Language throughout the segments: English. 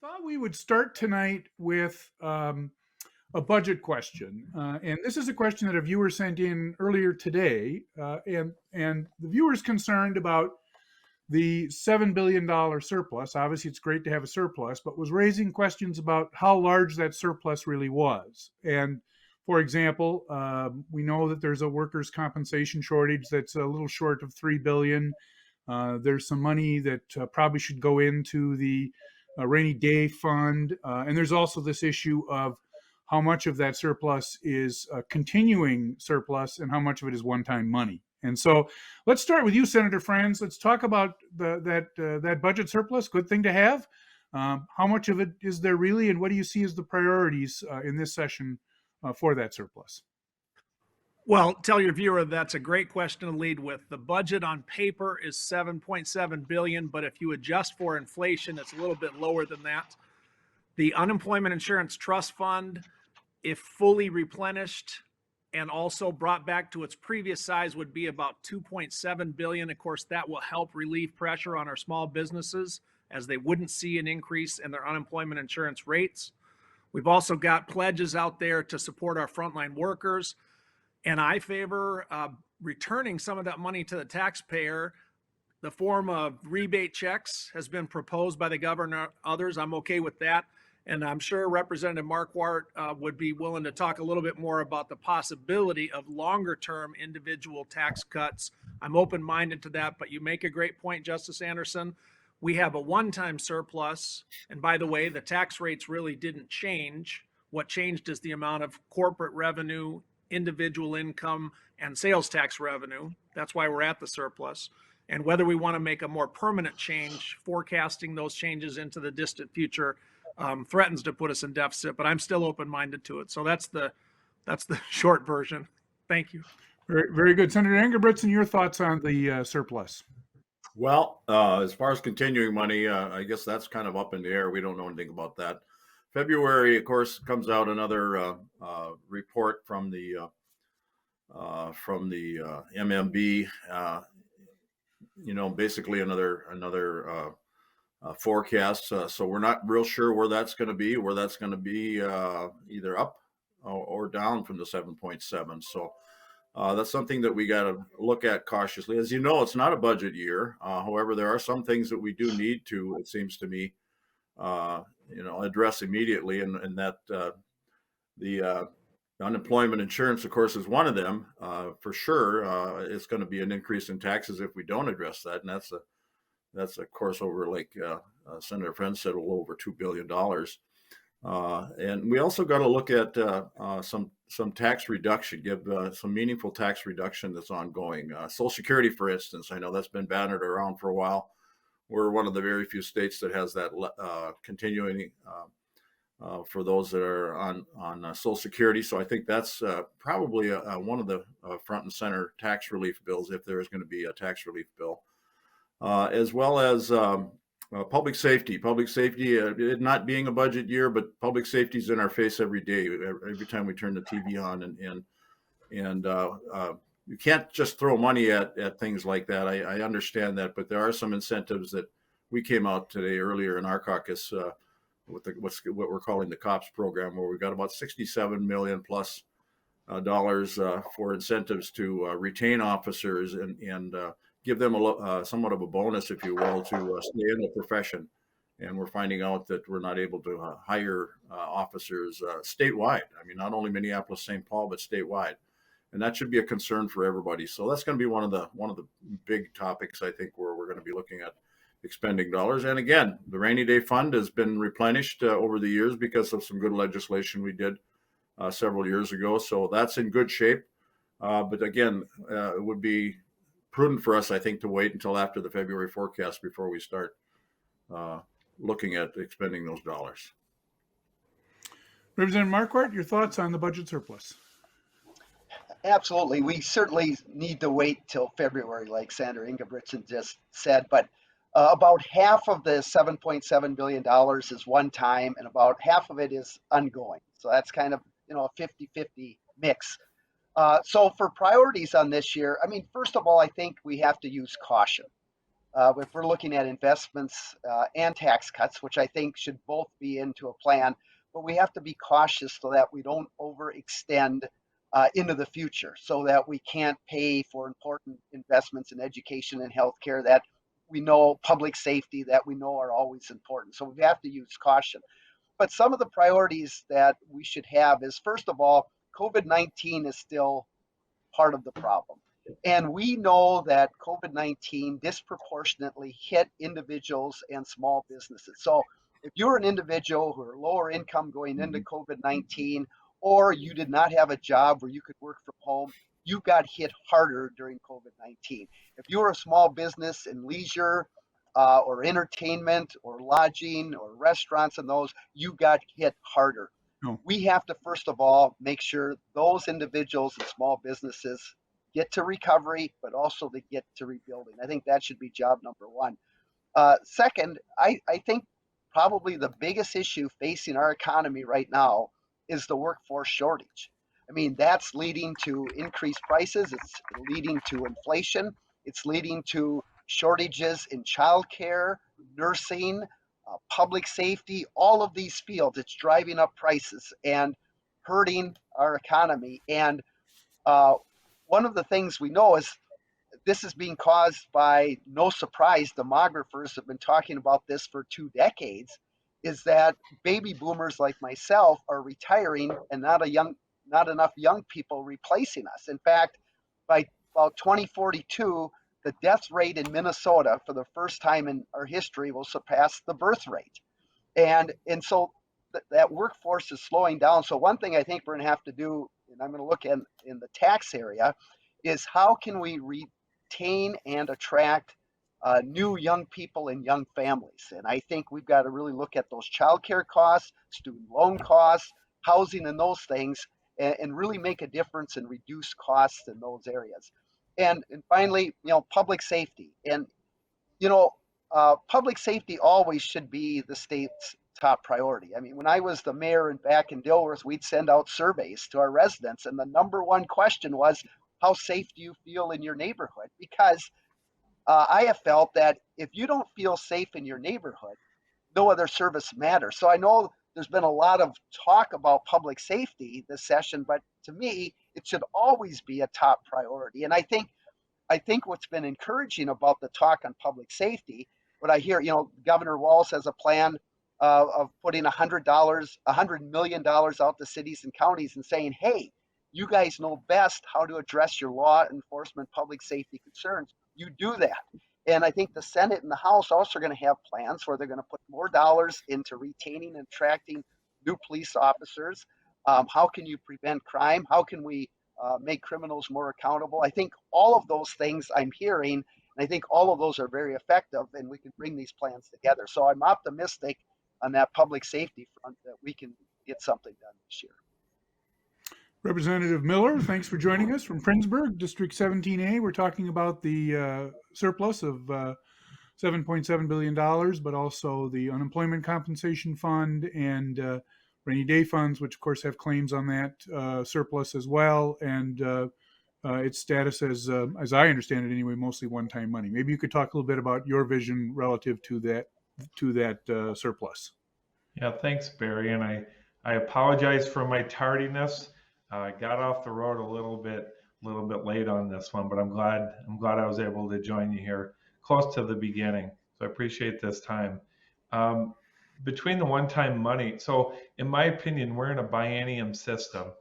Thought we would start tonight with a budget question, and this is a question that a viewer sent in earlier today, and the viewer is concerned about the $7 billion surplus. Obviously, it's great to have a surplus, but was raising questions about how large that surplus really was. And for example, we know that there's a workers' compensation shortage that's a little short of $3 billion. There's some money that probably should go into the rainy day fund. And there's also this issue of how much of that surplus is continuing surplus and how much of it is one-time money. And so let's start with you, Senator Frentz. Let's talk about that budget surplus. Good thing to have. How much of it is there really, and what do you see as the priorities in this session for that surplus? Well, tell your viewer that's a great question to lead with. The budget on paper is $7.7 billion, but if you adjust for inflation, it's a little bit lower than that. The Unemployment Insurance Trust Fund, if fully replenished and also brought back to its previous size, would be about $2.7 billion. Of course, that will help relieve pressure on our small businesses as they wouldn't see an increase in their unemployment insurance rates. We've also got pledges out there to support our frontline workers. And I favor returning some of that money to the taxpayer. The form of rebate checks has been proposed by the governor. Others, I'm okay with that. And I'm sure Representative Marquart would be willing to talk a little bit more about the possibility of longer-term individual tax cuts. I'm open-minded to that, but you make a great point, Justice Anderson. We have a one-time surplus. And by the way, the tax rates really didn't change. What changed is the amount of corporate revenue, individual income, and sales tax revenue. That's why we're at the surplus. And whether we want to make a more permanent change, forecasting those changes into the distant future threatens to put us in deficit, but I'm still open-minded to it. So that's the short version. Thank you. Very, very good. Senator Ingebrigtsen, your thoughts on the surplus? Well, as far as continuing money, I guess that's kind of up in the air. We don't know anything about that. February, of course, comes out another report from the MMB. Basically another forecast. So we're not real sure where that's going to be. Either up or down from the 7.7. So that's something that we got to look at cautiously. As you know, it's not a budget year. However, there are some things that we do need to, it seems to me, address immediately, and that the unemployment insurance, of course, is one of them. For sure, it's going to be an increase in taxes if we don't address that, and that's of course over, like Senator Frentz said, a little over $2 billion. And we also got to look at some tax reduction, give some meaningful tax reduction that's ongoing. Social Security, for instance, I know that's been bannered around for a while. We're one of the very few states that has that continuing for those that are on Social Security. So I think that's probably one of the front and center tax relief bills, if there is going to be a tax relief bill, as well as public safety. Public safety, it not being a budget year, but public safety is in our face every day, every time we turn the TV on, and you can't just throw money at things like that. I understand that, but there are some incentives that we came out today earlier in our caucus with what we're calling the COPS program, where we've got about $67 million plus dollars for incentives to retain officers and give them somewhat of a bonus, if you will, to stay in the profession. And we're finding out that we're not able to hire officers statewide. I mean, not only Minneapolis, St. Paul, but statewide. And that should be a concern for everybody. So that's going to be one of the big topics, I think, where we're going to be looking at expending dollars. And again, the rainy day fund has been replenished over the years because of some good legislation we did several years ago. So that's in good shape. But again, it would be prudent for us, I think, to wait until after the February forecast before we start looking at expending those dollars. Representative Marquart, your thoughts on the budget surplus? Absolutely. We certainly need to wait till February, like Senator Ingebrigtsen just said, but about half of the $7.7 billion is one time and about half of it is ongoing. So that's kind of, a 50-50 mix. So for priorities on this year, I mean, first of all, I think we have to use caution. if we're looking at investments and tax cuts, which I think should both be into a plan, but we have to be cautious so that we don't overextend into the future, so that we can't pay for important investments in education and healthcare that we know, public safety that we know are always important. So we have to use caution. But some of the priorities that we should have is, first of all, COVID-19 is still part of the problem. And we know that COVID-19 disproportionately hit individuals and small businesses. So if you're an individual who are lower income going into COVID-19, or you did not have a job where you could work from home, you got hit harder during COVID-19. If you're a small business in leisure or entertainment or lodging or restaurants and those, you got hit harder. No. We have to, first of all, make sure those individuals and small businesses get to recovery, but also to get to rebuilding. I think that should be job number one. Second, I think probably the biggest issue facing our economy right now is the workforce shortage. I mean, that's leading to increased prices. It's leading to inflation. It's leading to shortages in childcare, nursing, public safety, all of these fields. It's driving up prices and hurting our economy. And one of the things we know is this is being caused by, no surprise, demographers have been talking about this for 2 decades, is that baby boomers like myself are retiring and not enough young people replacing us. In fact, by about 2042, the death rate in Minnesota for the first time in our history will surpass the birth rate. And so that workforce is slowing down. So one thing I think we're going to have to do, and I'm going to look in the tax area, is how can we retain and attract new young people and young families. And I think we've got to really look at those childcare costs, student loan costs, housing, and those things, and really make a difference and reduce costs in those areas. And finally, public safety. And public safety always should be the state's top priority. I mean, when I was the mayor and back in Dilworth, we'd send out surveys to our residents, and the number one question was, how safe do you feel in your neighborhood? Because I have felt that if you don't feel safe in your neighborhood, no other service matters. So I know there's been a lot of talk about public safety this session, but to me, it should always be a top priority. And I think what's been encouraging about the talk on public safety, what I hear, Governor Walz has a plan of putting $100 million out to cities and counties and saying, hey, you guys know best how to address your law enforcement public safety concerns. You do that. And I think the Senate and the House also are going to have plans where they're going to put more dollars into retaining and attracting new police officers. How can you prevent crime? How can we make criminals more accountable? I think all of those things I'm hearing, and I think all of those are very effective, and we can bring these plans together. So I'm optimistic on that public safety front that we can get something done this year. Representative Miller, thanks for joining us from Prinsburg, District 17A. We're talking about the surplus of $7.7 billion, but also the unemployment compensation fund and rainy day funds, which of course have claims on that surplus as well, and its status as I understand it anyway, mostly one-time money. Maybe you could talk a little bit about your vision relative to that surplus. Yeah, thanks, Barry. And I apologize for my tardiness. I got off the road a little bit late on this one, but I'm glad I was able to join you here close to the beginning. So I appreciate this time. Between the one-time money, so in my opinion, we're in a biennium system.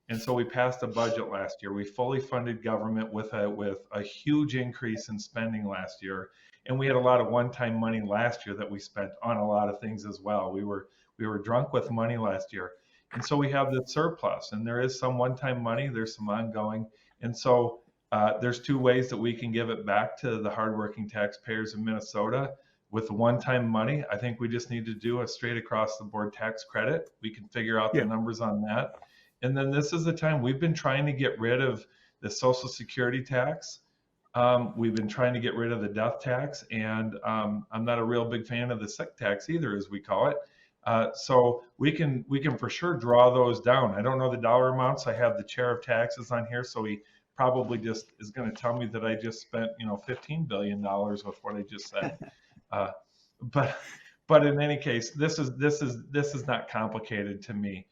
And so we passed a budget last year. We fully funded government with a huge increase in spending last year. And we had a lot of one-time money last year that we spent on a lot of things as well. We were drunk with money last year. And so we have this surplus, and there is some one-time money, there's some ongoing. And so there's 2 ways that we can give it back to the hardworking taxpayers in Minnesota. With the one-time money, I think we just need to do a straight across the board tax credit. We can figure out the numbers on that. And then this is the time we've been trying to get rid of the Social Security tax. We've been trying to get rid of the death tax, and I'm not a real big fan of the sick tax either, as we call it. So we can for sure draw those down. I don't know the dollar amounts. I have the chair of taxes on here, so he probably just is going to tell me that I just spent, $15 billion with what I just said. But in any case, this is not complicated to me.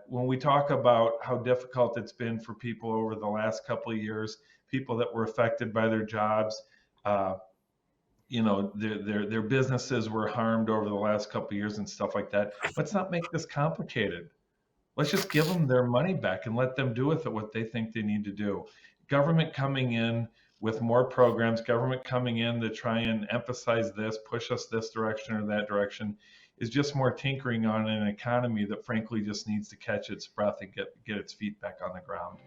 When we talk about how difficult it's been for people over the last couple of years, people that were affected by their jobs, their businesses were harmed over the last couple of years and stuff like that. Let's not make this complicated. Let's just give them their money back and let them do with it what they think they need to do. Government coming in with more programs, government coming in to try and emphasize this, push us this direction or that direction, is just more tinkering on an economy that frankly just needs to catch its breath and get its feet back on the ground.